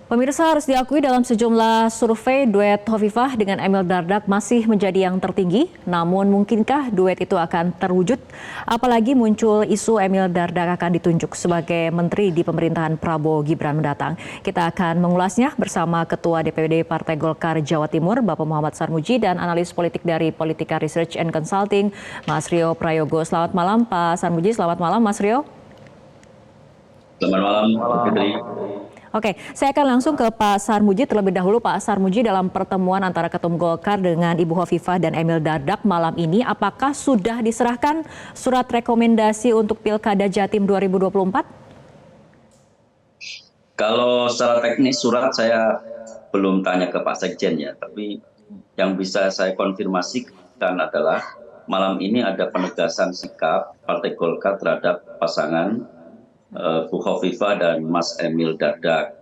Pemirsa, harus diakui dalam sejumlah survei duet Hovifah dengan Emil Dardak masih menjadi yang tertinggi. Namun mungkinkah duet itu akan terwujud? Apalagi muncul isu Emil Dardak akan ditunjuk sebagai menteri di pemerintahan Prabowo Gibran mendatang. Kita akan mengulasnya bersama Ketua DPD Partai Golkar Jawa Timur, Bapak Muhammad Sarmuji, dan analis politik dari Politika Research and Consulting, Mas Rio Prayogo. Selamat malam Pak Sarmuji, selamat malam Mas Rio. Selamat malam, Putri. Oke, saya akan langsung ke Pak Sarmuji terlebih dahulu. Pak Sarmuji, dalam pertemuan antara Ketum Golkar dengan Ibu Hovifah dan Emil Dardak malam ini, apakah sudah diserahkan surat rekomendasi untuk Pilkada Jatim 2024? Kalau secara teknis surat saya belum tanya ke Pak Sekjen ya, tapi yang bisa saya konfirmasikan adalah malam ini ada penegasan sikap Partai Golkar terhadap pasangan Bu Hovifah dan Mas Emil Dardak.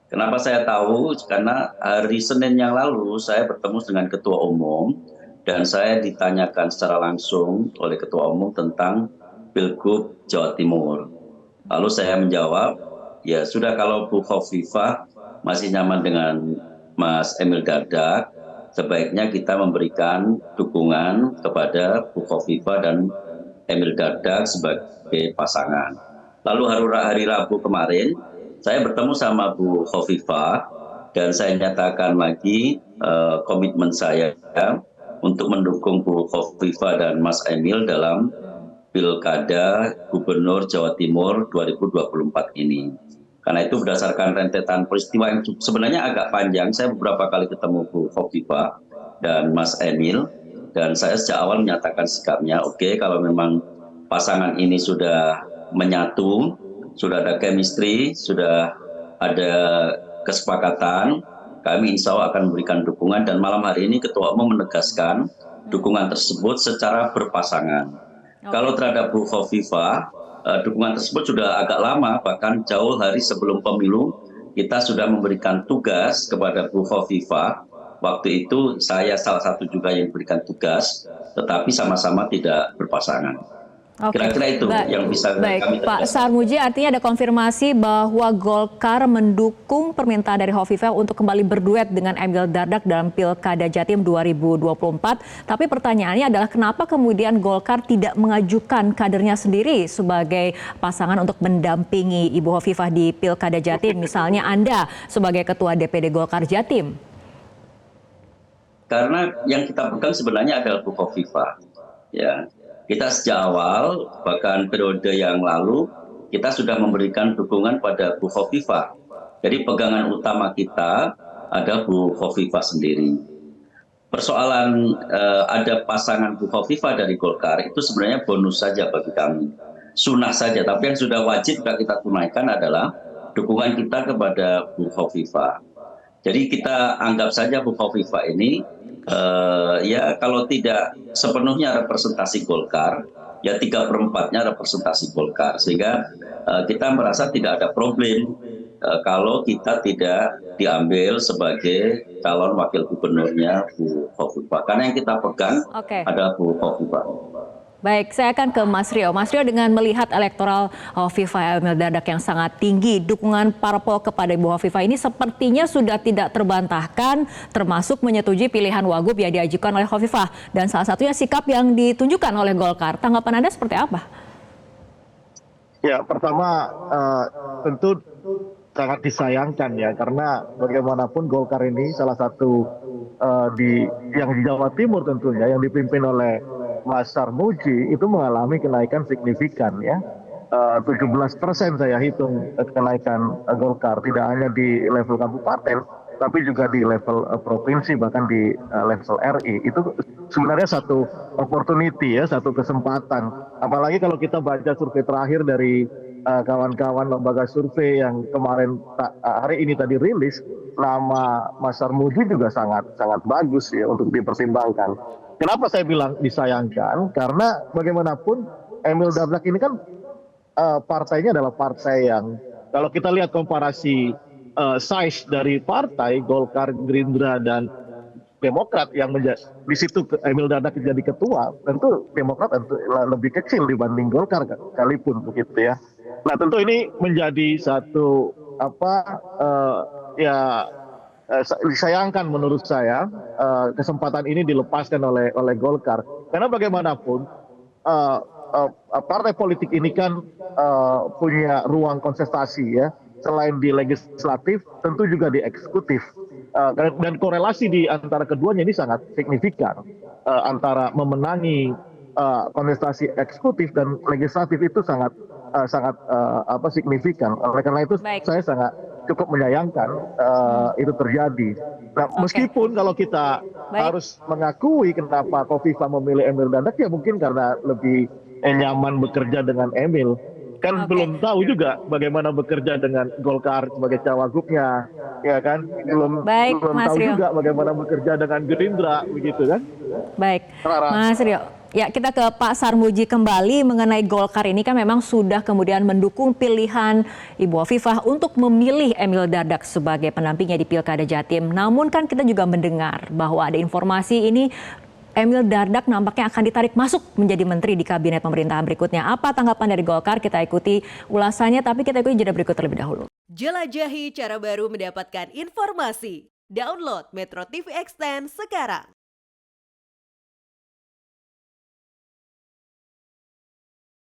Kenapa saya tahu? Karena hari Senin yang lalu saya bertemu dengan Ketua Umum dan saya ditanyakan secara langsung oleh Ketua Umum tentang Pilgub Jawa Timur. Lalu saya menjawab, ya sudah, kalau Bu Hovifah masih nyaman dengan Mas Emil Dardak, sebaiknya kita memberikan dukungan kepada Bu Hovifah dan Emil Dardak sebagai pasangan. Lalu hari Rabu kemarin, saya bertemu sama Bu Hovifah dan saya nyatakan lagi komitmen saya untuk mendukung Bu Hovifah dan Mas Emil dalam Pilkada Gubernur Jawa Timur 2024 ini. Karena itu berdasarkan rentetan peristiwa yang sebenarnya agak panjang, saya beberapa kali ketemu Bu Hovifah dan Mas Emil, dan saya sejak awal menyatakan sikapnya, oke, kalau memang pasangan ini sudah menyatu, sudah ada chemistry, sudah ada kesepakatan, kami insya Allah akan memberikan dukungan. Dan malam hari ini Ketua Umum menegaskan dukungan tersebut secara berpasangan. Kalau terhadap Bu Hovifah, dukungan tersebut sudah agak lama, bahkan jauh hari sebelum pemilu kita sudah memberikan tugas kepada Bu Hovifah. Waktu itu saya salah satu juga yang memberikan tugas, tetapi sama-sama tidak berpasangan. Kira-kira itu yang bisa kami Pak Sarmuji, artinya ada konfirmasi bahwa Golkar mendukung permintaan dari Hovifah untuk kembali berduet dengan Emil Dardak dalam Pilkada Jatim 2024. Tapi pertanyaannya adalah kenapa kemudian Golkar tidak mengajukan kadernya sendiri sebagai pasangan untuk mendampingi Ibu Hovifah di Pilkada Jatim, misalnya Anda sebagai Ketua DPD Golkar Jatim? Karena yang kita pegang sebenarnya adalah Bu Hovifah, ya. Kita sejak awal, bahkan periode yang lalu, kita sudah memberikan dukungan pada Bu Hovifah. Jadi pegangan utama kita ada Bu Hovifah sendiri. Persoalan ada pasangan Bu Hovifah dari Golkar itu sebenarnya bonus saja bagi kami. Sunnah saja, tapi yang sudah wajib kita tunaikan adalah dukungan kita kepada Bu Hovifah. Jadi kita anggap saja Bu Hovifah ini ya kalau tidak sepenuhnya representasi Golkar, ya 3/4-nya representasi Golkar, sehingga kita merasa tidak ada problem kalau kita tidak diambil sebagai calon wakil gubernurnya Bu Hovifah, karena yang kita pegang adalah Bu Hovifah. Baik, saya akan ke Mas Rio. Mas Rio, dengan melihat elektoral Hovifah Emil Dardak yang sangat tinggi, dukungan parpol kepada Ibu Hovifah ini sepertinya sudah tidak terbantahkan, termasuk menyetujui pilihan Wagub yang diajukan oleh Hovifah. Dan salah satunya sikap yang ditunjukkan oleh Golkar. Tanggapan Anda seperti apa? Ya, pertama tentu sangat disayangkan ya, karena bagaimanapun Golkar ini salah satu yang di Jawa Timur tentunya yang dipimpin oleh Mas Sarmuji itu mengalami kenaikan signifikan ya, 17% saya hitung kenaikan Golkar, tidak hanya di level kabupaten tapi juga di level provinsi, bahkan di level RI. Itu sebenarnya satu opportunity ya, satu kesempatan. Apalagi kalau kita baca survei terakhir dari kawan-kawan lembaga survei yang kemarin hari ini tadi rilis, nama Mas Sarmuji juga sangat bagus ya untuk dipertimbangkan. Kenapa saya bilang disayangkan? Karena bagaimanapun Emil Dardak ini kan partainya adalah partai yang, kalau kita lihat komparasi size dari partai Golkar, Gerindra dan Demokrat yang di situ Emil Dardak jadi ketua, tentu Demokrat tentu lebih kecil dibanding Golkar sekalipun begitu ya. Nah tentu ini menjadi satu ya disayangkan menurut saya kesempatan ini dilepaskan oleh Golkar, karena bagaimanapun eh, partai politik ini kan punya ruang kontestasi ya, selain di legislatif tentu juga di eksekutif. Dan korelasi di antara keduanya ini sangat signifikan, antara memenangi kontestasi eksekutif dan legislatif itu sangat signifikan. Oleh karena itu Baik. saya sangat cukup menyayangkan itu terjadi. Nah, meskipun kalau kita Baik. harus mengakui kenapa Kofifa memilih Emil Dardak, ya mungkin karena lebih nyaman bekerja dengan Emil. Kan Oke. belum tahu juga bagaimana bekerja dengan Golkar sebagai cawagupnya, ya kan? Belum Baik, Mas tahu Rio. juga bagaimana bekerja dengan Gerindra, begitu kan? Baik, Rara. Mas Rio. Ya, kita ke Pak Sarmuji kembali mengenai Golkar ini kan memang sudah kemudian mendukung pilihan Ibu Hovifah untuk memilih Emil Dardak sebagai pendampingnya di Pilkada Jatim. Namun kan kita juga mendengar bahwa ada informasi ini Emil Dardak nampaknya akan ditarik masuk menjadi menteri di kabinet pemerintahan berikutnya. Apa tanggapan dari Golkar? Kita ikuti ulasannya, tapi kita ikuti jeda berikut terlebih dahulu. Jelajahi cara baru mendapatkan informasi. Download Metro TV Extend sekarang.